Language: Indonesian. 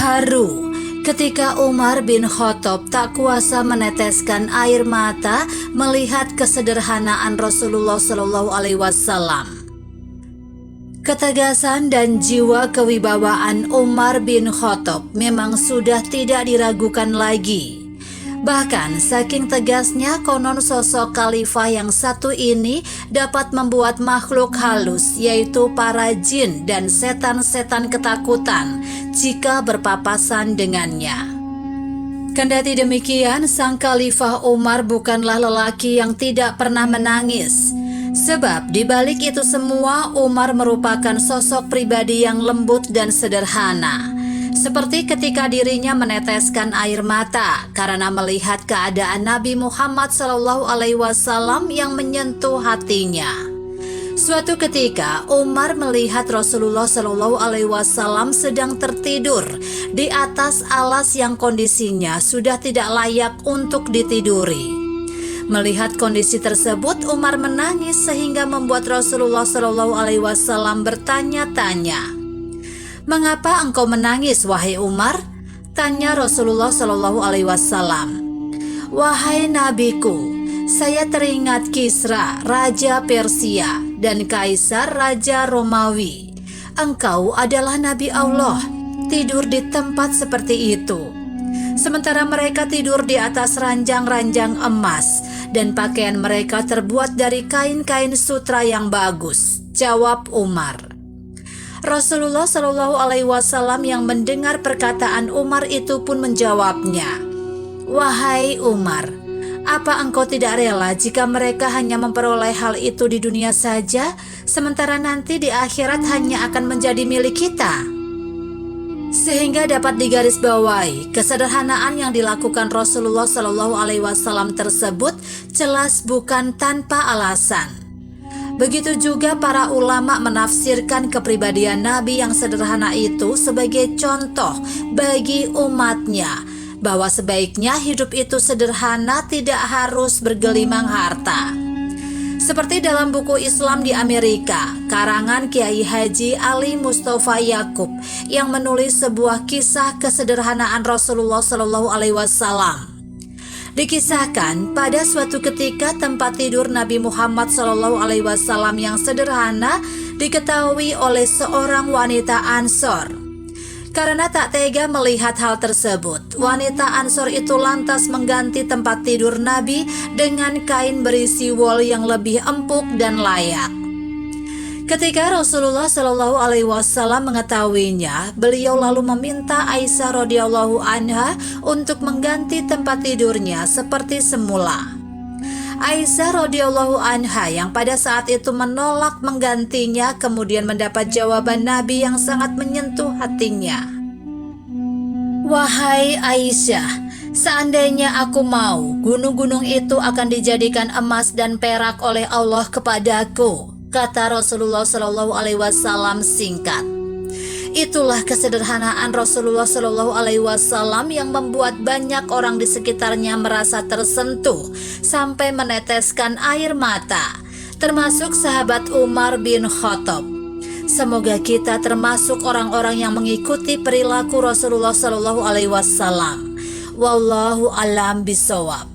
Haru ketika Umar bin Khattab tak kuasa meneteskan air mata melihat kesederhanaan Rasulullah Shallallahu Alaihi Wasallam. Ketegasan dan jiwa kewibawaan Umar bin Khattab memang sudah tidak diragukan lagi. Bahkan saking tegasnya konon sosok khalifah yang satu ini dapat membuat makhluk halus yaitu para jin dan setan-setan ketakutan jika berpapasan dengannya. Kendati demikian, sang khalifah Umar bukanlah lelaki yang tidak pernah menangis. Sebab di balik itu semua Umar merupakan sosok pribadi yang lembut dan sederhana. Seperti ketika dirinya meneteskan air mata karena melihat keadaan Nabi Muhammad SAW yang menyentuh hatinya. Suatu ketika Umar melihat Rasulullah SAW sedang tertidur di atas alas yang kondisinya sudah tidak layak untuk ditiduri. Melihat kondisi tersebut, Umar menangis sehingga membuat Rasulullah SAW bertanya-tanya. "Mengapa engkau menangis, wahai Umar?" tanya Rasulullah SAW. "Wahai nabiku, saya teringat Kisra, Raja Persia, dan Kaisar, Raja Romawi. Engkau adalah Nabi Allah, tidur di tempat seperti itu. Sementara mereka tidur di atas ranjang-ranjang emas, dan pakaian mereka terbuat dari kain-kain sutra yang bagus," jawab Umar. Rasulullah SAW yang mendengar perkataan Umar itu pun menjawabnya, "Wahai Umar, apa engkau tidak rela jika mereka hanya memperoleh hal itu di dunia saja, sementara nanti di akhirat hanya akan menjadi milik kita?" Sehingga dapat digarisbawahi, kesederhanaan yang dilakukan Rasulullah SAW tersebut jelas bukan tanpa alasan. Begitu juga para ulama menafsirkan kepribadian Nabi yang sederhana itu sebagai contoh bagi umatnya, bahwa sebaiknya hidup itu sederhana, tidak harus bergelimang harta. Seperti dalam buku Islam di Amerika, karangan Kiai Haji Ali Mustafa Yakub yang menulis sebuah kisah kesederhanaan Rasulullah SAW. Dikisahkan pada suatu ketika tempat tidur Nabi Muhammad SAW yang sederhana diketahui oleh seorang wanita Ansor. Karena tak tega melihat hal tersebut, wanita Ansor itu lantas mengganti tempat tidur Nabi dengan kain berisi wol yang lebih empuk dan layak. Ketika Rasulullah SAW mengetahuinya, beliau lalu meminta Aisyah radhiyallahu anha untuk mengganti tempat tidurnya seperti semula. Aisyah radhiyallahu anha yang pada saat itu menolak menggantinya kemudian mendapat jawaban Nabi yang sangat menyentuh hatinya. "Wahai Aisyah, seandainya aku mau, gunung-gunung itu akan dijadikan emas dan perak oleh Allah kepadaku," kata Rasulullah SAW singkat. Itulah kesederhanaan Rasulullah SAW yang membuat banyak orang di sekitarnya merasa tersentuh sampai meneteskan air mata, termasuk sahabat Umar bin Khattab. Semoga kita termasuk orang-orang yang mengikuti perilaku Rasulullah SAW. Wallahu a'lam bishawab.